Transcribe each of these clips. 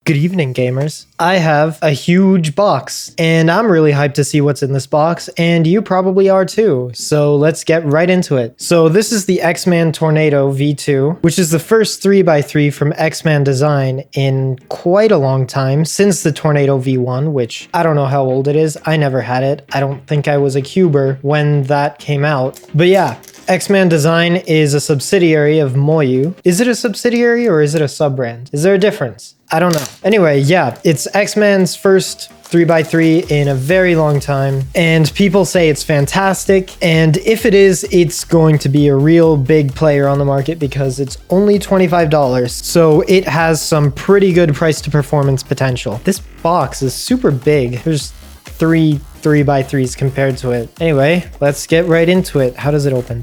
Good evening, gamers. I have a huge box, and I'm really hyped to see what's in this box, and you probably are too. So let's get right into it. So this is the X-Man Tornado V2, which is the first 3x3 from X-Man Design in quite a long time, since the Tornado V1, which I don't know how old it is. I never had it. I don't think I was a cuber when that came out. But yeah, X-Man Design is a subsidiary of Moyu. Is it a subsidiary or is it a sub-brand? Is there a difference? I don't know. Anyway, yeah, it's X-Man's first 3x3 in a very long time, and people say it's fantastic, and if it is, it's going to be a real big player on the market because it's only $25, so it has some pretty good price to performance potential. This box is super big. There's three 3x3s compared to it. Anyway, let's get right into it. How does it open?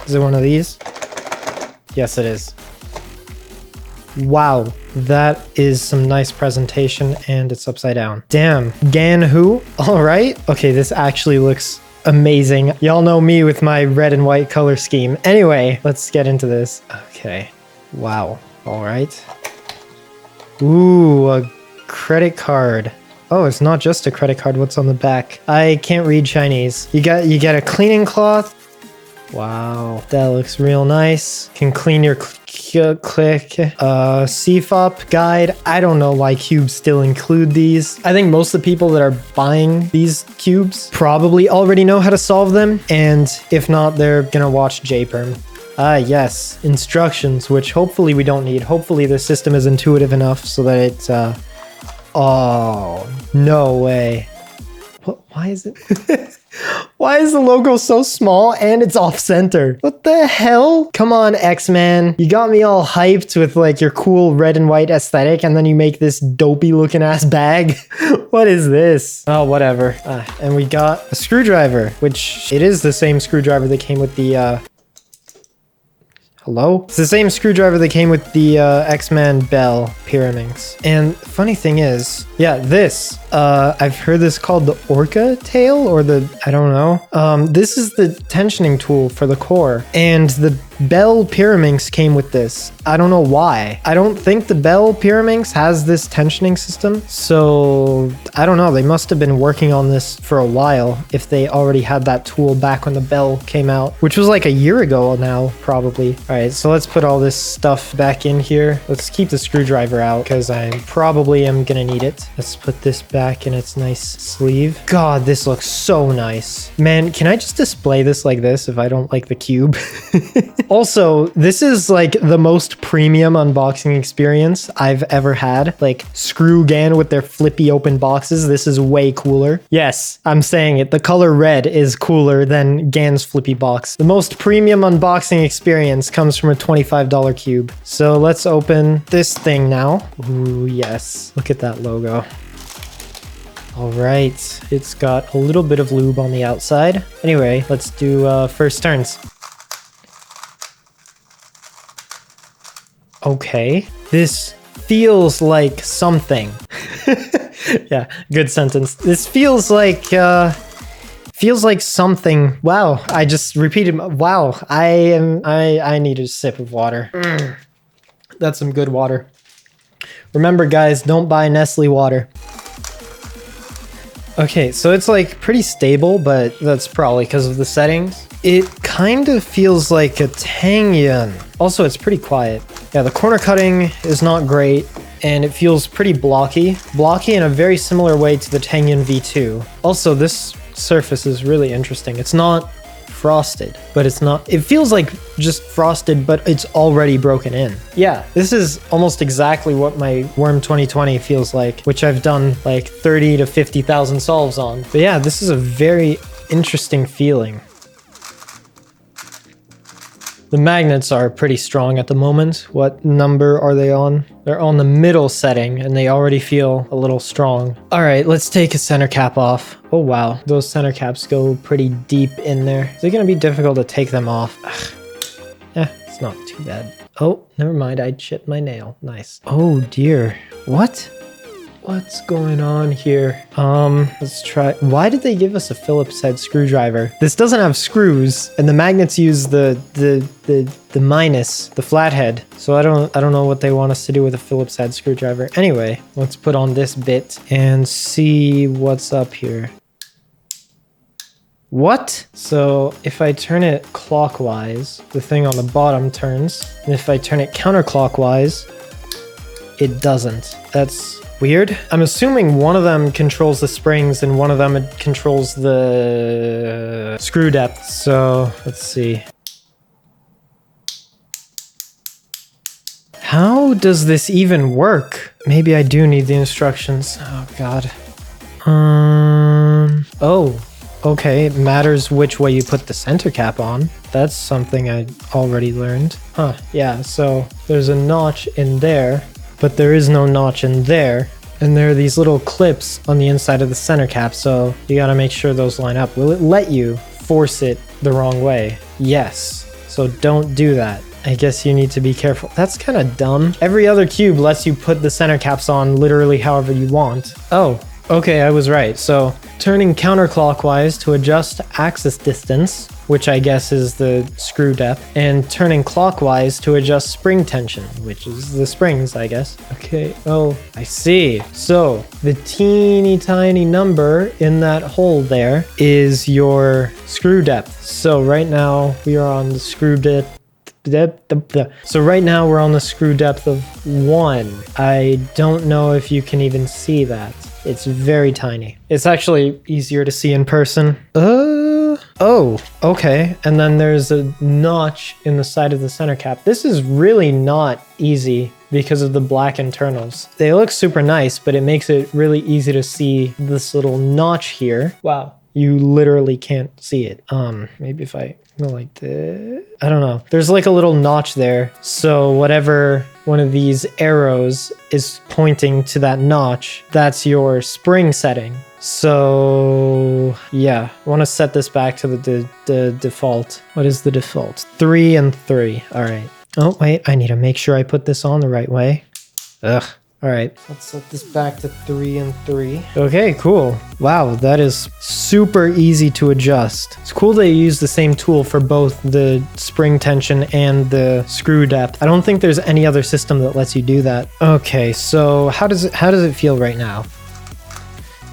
Is it one of these? Yes, it is. Wow, that is some nice presentation, and it's upside down. Damn, Gan who? All right. Okay, this actually looks amazing. Y'all know me with my red and white color scheme. Anyway, let's get into this. Okay, wow. All right. Ooh, a credit card. Oh, it's not just a credit card. What's on the back? I can't read Chinese. You get a cleaning cloth. Wow, that looks real nice. Can clean your click. CFOP guide. I don't know why cubes still include these. I think most of the people that are buying these cubes probably already know how to solve them, and if not, they're gonna watch JPerm. Ah, yes, instructions, which hopefully we don't need. Hopefully the system is intuitive enough so that it's oh, no way. What? Why is it? Why is the logo so small and it's off center? What the hell? Come on, X-Man. You got me all hyped with like your cool red and white aesthetic, and then you make this dopey looking ass bag. What is this? Oh, whatever. And we got a screwdriver, which it is the same screwdriver that came with the hello? It's the same screwdriver that came with the X-Man Bell Pyraminx. And funny thing is, yeah, this, I've heard this called the Orca tail, or the, I don't know. This is the tensioning tool for the core, and the Bell Pyraminx came with this. I don't know why. I don't think the Bell Pyraminx has this tensioning system, so I don't know. They must have been working on this for a while if they already had that tool back when the Bell came out, which was like a year ago now, probably. All right, so let's put all this stuff back in here. Let's keep the screwdriver out because I probably am gonna need it. Let's put this back in its nice sleeve. God, this looks so nice. Man, can I just display this like this if I don't like the cube? Also, this is like the most premium unboxing experience I've ever had. Like, screw Gan with their flippy open boxes. This is way cooler. Yes, I'm saying it. The color red is cooler than Gan's flippy box. The most premium unboxing experience comes from a $25 cube. So let's open this thing now. Ooh, yes. Look at that logo. All right. It's got a little bit of lube on the outside. Anyway, let's do first turns. Okay, this feels like something. Yeah, good sentence. This feels like something. Wow, I just repeated. Wow, I need a sip of water. That's some good water. Remember, guys, don't buy Nestle water. Okay, so it's like pretty stable, but that's probably because of the settings. It kind of feels like a Tangyun. Also, it's pretty quiet. Yeah, the corner cutting is not great, and it feels pretty blocky. Blocky in a very similar way to the Tangyun V2. Also, this surface is really interesting. It's not frosted, but it's not, it feels like just frosted, but it's already broken in. Yeah, this is almost exactly what my Worm 2020 feels like, which I've done like 30 to 50,000 solves on. But yeah, this is a very interesting feeling. The magnets are pretty strong at the moment. What number are they on? They're on the middle setting, and they already feel a little strong. All right, let's take a center cap off. Oh, wow. Those center caps go pretty deep in there. Is it going to be difficult to take them off? It's not too bad. Oh, never mind. I chipped my nail. Nice. Oh, dear. What? What's going on here? Let's try. Why did they give us a Phillips head screwdriver? This doesn't have screws, and the magnets use the minus, the flathead. So I don't know what they want us to do with a Phillips head screwdriver. Anyway, let's put on this bit and see what's up here. What? So if I turn it clockwise, the thing on the bottom turns. And if I turn it counterclockwise, it doesn't. That's weird. I'm assuming one of them controls the springs and one of them controls the screw depth. So let's see. How does this even work? Maybe I do need the instructions. Oh, God. Oh. Okay, it matters which way you put the center cap on. That's something I already learned. Huh, yeah, so there's a notch in there, but there is no notch in there. And there are these little clips on the inside of the center cap, so you gotta make sure those line up. Will it let you force it the wrong way? Yes, so don't do that. I guess you need to be careful. That's kind of dumb. Every other cube lets you put the center caps on literally however you want. Oh. Okay, I was right. So turning counterclockwise to adjust axis distance, which I guess is the screw depth, and turning clockwise to adjust spring tension, which is the springs, I guess. Okay, oh, I see. So the teeny tiny number in that hole there is your screw depth. So right now we are on the screw depth. So right now we're on the screw depth of 1. I don't know if you can even see that. It's very tiny. It's actually easier to see in person. Oh, okay. And then there's a notch in the side of the center cap. This is really not easy because of the black internals. They look super nice, but it makes it really easy to see this little notch here. Wow. You literally can't see it. Maybe if I go like this. I don't know. There's like a little notch there. So whatever one of these arrows is pointing to that notch, that's your spring setting. So yeah, I want to set this back to the default. What is the default? 3 and 3. All right. Oh, wait, I need to make sure I put this on the right way. Ugh. All right, let's set this back to 3 and 3. Okay, cool. Wow, that is super easy to adjust. It's cool they use the same tool for both the spring tension and the screw depth. I don't think there's any other system that lets you do that. Okay, so how does it feel right now?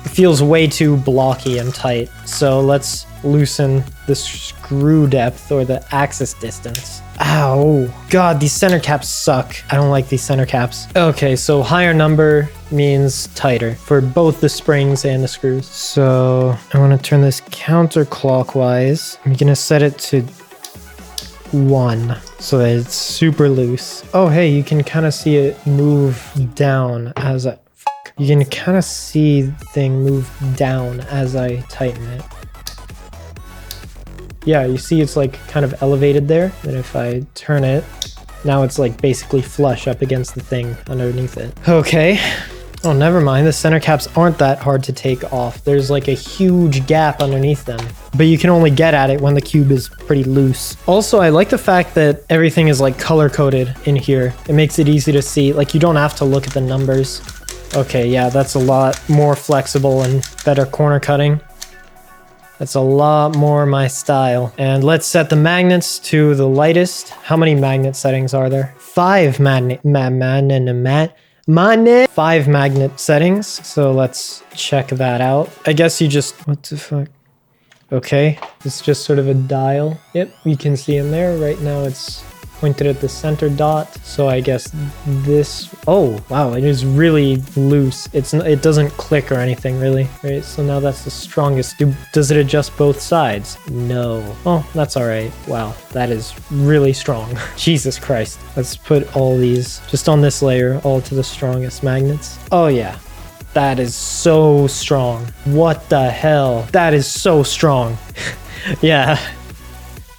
It feels way too blocky and tight. So let's loosen the screw depth or the axis distance. Ow. God, these center caps suck. I don't like these center caps. Okay, so higher number means tighter for both the springs and the screws. So I want to turn this counterclockwise. I'm going to set it to 1 so that it's super loose. Oh, hey, you can kind of see it move down as I... You can kind of see the thing move down as I tighten it. Yeah, you see it's like kind of elevated there. And if I turn it, now it's like basically flush up against the thing underneath it. Okay. Oh, never mind. The center caps aren't that hard to take off. There's like a huge gap underneath them, but you can only get at it when the cube is pretty loose. Also, I like the fact that everything is like color coded in here. It makes it easy to see. Like you don't have to look at the numbers. Okay, yeah, that's a lot more flexible and better corner cutting. That's a lot more my style. And let's set the magnets to the lightest. How many magnet settings are there? 5 magnet settings. So let's check that out. I guess you just, what the fuck? Okay, it's just sort of a dial. Yep, you can see in there right now it's pointed at the center dot. So I guess this, oh wow, it is really loose. It doesn't click or anything really, right? So now that's the strongest. Does it adjust both sides? No. Oh, that's all right. Wow, that is really strong. Jesus Christ. Let's put all these just on this layer, all to the strongest magnets. Oh yeah. That is so strong. What the hell? That is so strong. Yeah.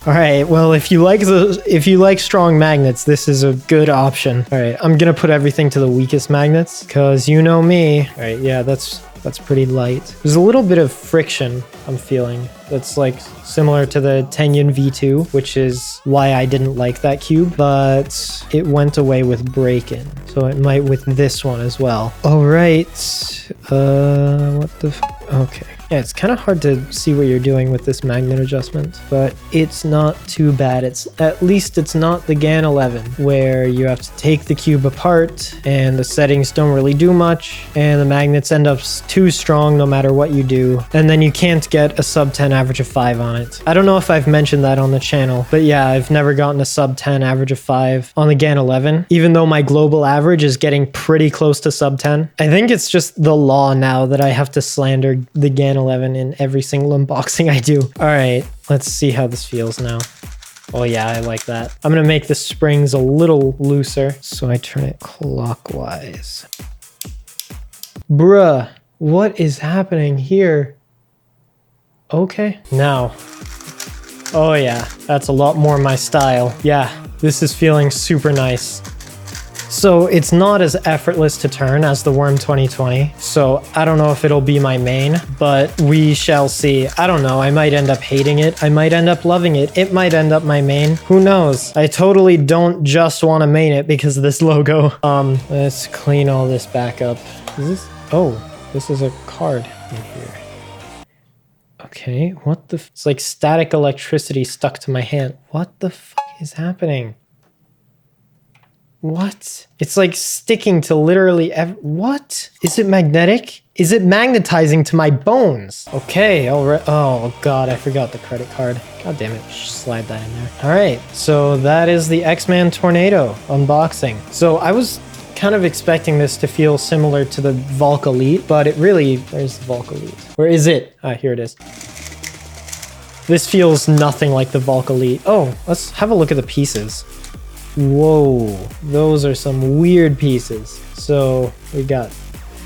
All right, well, if you like strong magnets, this is a good option. All right, I'm gonna put everything to the weakest magnets because you know me. All right, yeah, that's That's pretty light. There's a little bit of friction I'm feeling. That's like similar to the Tengen V2, which is why I didn't like that cube, but it went away with break-in. So it might with this one as well. All right. What the okay. Yeah, it's kind of hard to see what you're doing with this magnet adjustment, but it's not too bad. At least it's not the GAN 11, where you have to take the cube apart and the settings don't really do much, and the magnets end up too strong no matter what you do, and then you can't get a sub 10 average of 5 on it. I don't know if I've mentioned that on the channel, but yeah, I've never gotten a sub 10 average of 5 on the GAN 11, even though my global average is getting pretty close to sub 10. I think it's just the law now that I have to slander the GAN 11 in every single unboxing I do. All right, let's see how this feels now. Oh yeah, I like that. I'm gonna make the springs a little looser, so I turn it clockwise. Bruh, what is happening here? Okay, now. Oh yeah, that's a lot more my style. Yeah, this is feeling super nice. So it's not as effortless to turn as the Worm 2020, so I don't know if it'll be my main, but we shall see. I don't know, I might end up hating it, I might end up loving it, it might end up my main, who knows? I totally don't just want to main it because of this logo. Let's clean all this back up. Is this? Oh, this is a card in here. Okay, what the it's like static electricity stuck to my hand. What the fuck is happening? What? It's like sticking to literally what? Is it magnetic? Is it magnetizing to my bones? Okay, all right. Oh god, I forgot the credit card. God damn it, slide that in there. All right, so that is the X-Man Tornado unboxing. So I was kind of expecting this to feel similar to the Volk Elite, but it really, where's the Volk Elite? Where is it? Ah, here it is. This feels nothing like the Volk Elite. Oh, let's have a look at the pieces. Whoa, those are some weird pieces. So we got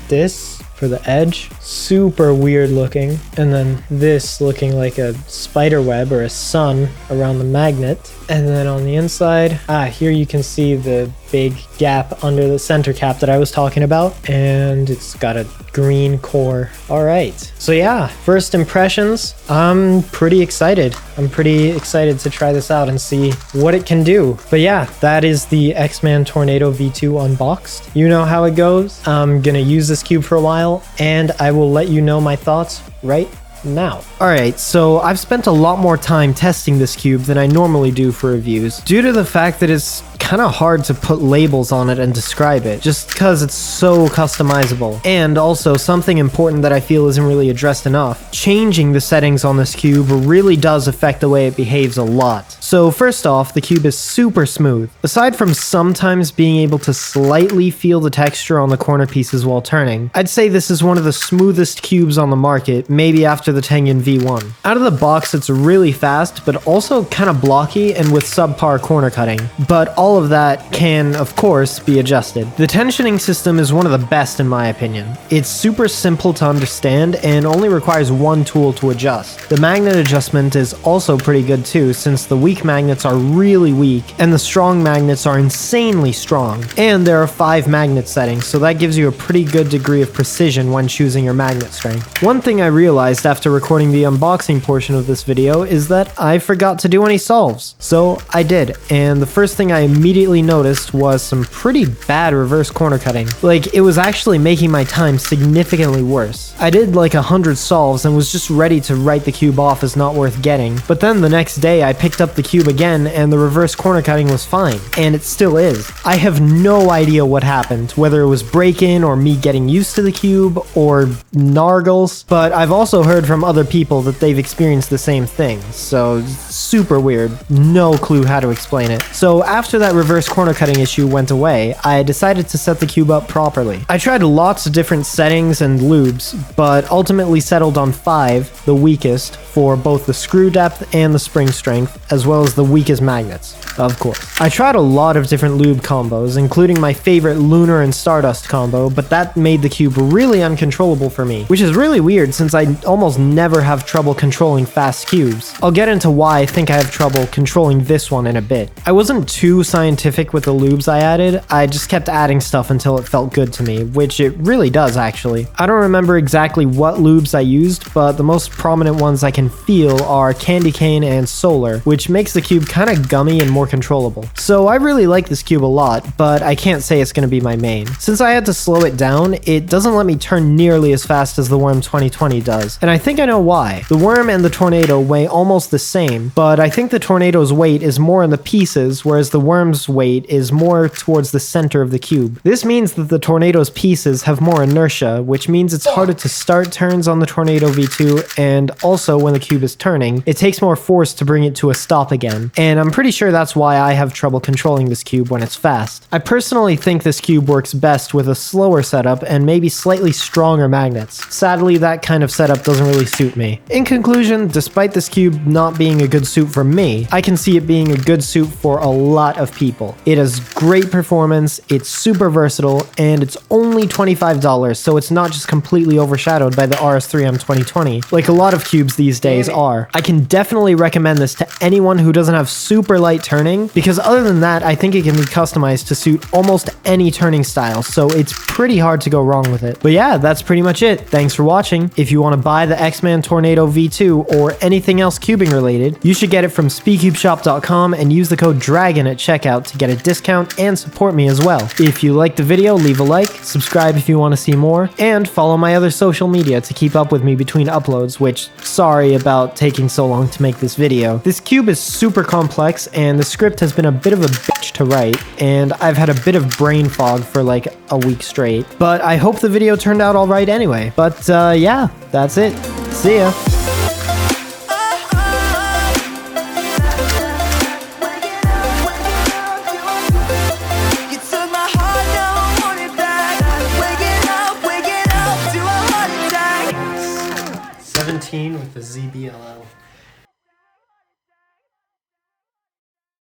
this for the edge, super weird looking, and then this looking like a spider web or a sun around the magnet. And then on the inside, here you can see the big gap under the center cap that I was talking about, and it's got a green core. All right, so yeah, first impressions, I'm pretty excited. I'm pretty excited to try this out and see what it can do. But yeah, that is the X-Man Tornado V2 unboxed. You know how it goes. I'm gonna use this cube for a while, and I will let you know my thoughts right now. Alright, so I've spent a lot more time testing this cube than I normally do for reviews, due to the fact that it's kind of hard to put labels on it and describe it, just because it's so customizable. And also, something important that I feel isn't really addressed enough, changing the settings on this cube really does affect the way it behaves a lot. So first off, the cube is super smooth. Aside from sometimes being able to slightly feel the texture on the corner pieces while turning, I'd say this is one of the smoothest cubes on the market, maybe after the Tengen V1. Out of the box, it's really fast, but also kind of blocky and with subpar corner cutting. But all of that can, of course, be adjusted. The tensioning system is one of the best in my opinion. It's super simple to understand and only requires one tool to adjust. The magnet adjustment is also pretty good too, since the weak magnets are really weak and the strong magnets are insanely strong. And there are 5 magnet settings, so that gives you a pretty good degree of precision when choosing your magnet strength. One thing I realized after recording the unboxing portion of this video is that I forgot to do any solves. So I did, and the first thing I immediately noticed was some pretty bad reverse corner cutting. Like, it was actually making my time significantly worse. I did like 100 solves and was just ready to write the cube off as not worth getting, but then the next day I picked up the cube again and the reverse corner cutting was fine, and it still is. I have no idea what happened, whether it was break-in or me getting used to the cube or nargles, but I've also heard from other people that they've experienced the same thing, so super weird. No clue how to explain it. So after that reverse corner cutting issue went away, I decided to set the cube up properly. I tried lots of different settings and lubes, but ultimately settled on 5, the weakest, for both the screw depth and the spring strength, as well as the weakest magnets, of course. I tried a lot of different lube combos, including my favorite Lunar and Stardust combo, but that made the cube really uncontrollable for me, which is really weird since I almost never have trouble controlling fast cubes. I'll get into why I think I have trouble controlling this one in a bit. I wasn't too scientific with the lubes I added. I just kept adding stuff until it felt good to me, which it really does actually. I don't remember exactly what lubes I used, but the most prominent ones I can feel are candy cane and solar, which makes the cube kind of gummy and more controllable. So I really like this cube a lot, but I can't say it's going to be my main. Since I had to slow it down, it doesn't let me turn nearly as fast as the Worm 2020 does, and I think I know why. The Worm and the Tornado weigh almost the same, but I think the Tornado's weight is more in the pieces, whereas the Worm's weight is more towards the center of the cube. This means that the Tornado's pieces have more inertia, which means it's harder to start turns on the Tornado V2, and also when the cube is turning, it takes more force to bring it to a stop again, and I'm pretty sure that's why I have trouble controlling this cube when it's fast. I personally think this cube works best with a slower setup and maybe slightly stronger magnets. Sadly, that kind of setup doesn't really suit me. In conclusion, despite this cube not being a good suit for me, I can see it being a good suit for a lot of people. It has great performance, it's super versatile, and it's only $25, so it's not just completely overshadowed by the RS3M 2020, like a lot of cubes these days are. I can definitely recommend this to anyone who doesn't have super light turning, because other than that, I think it can be customized to suit almost any turning style, so it's pretty hard to go wrong with it. But yeah, that's pretty much it. Thanks for watching. If you want to buy the X-Man Tornado V2 or anything else cubing related, you should get it from speedcubeshop.com and use the code DRAGON at checkout to get a discount and support me as well. If you liked the video, leave a like, subscribe if you want to see more, and follow my other social media to keep up with me between uploads, which, sorry about taking so long to make this video. This cube is super complex and the script has been a bit of a bitch to write, and I've had a bit of brain fog for like a week straight, but I hope the video turned out alright anyway. But yeah, that's it. See ya. With the ZBLL.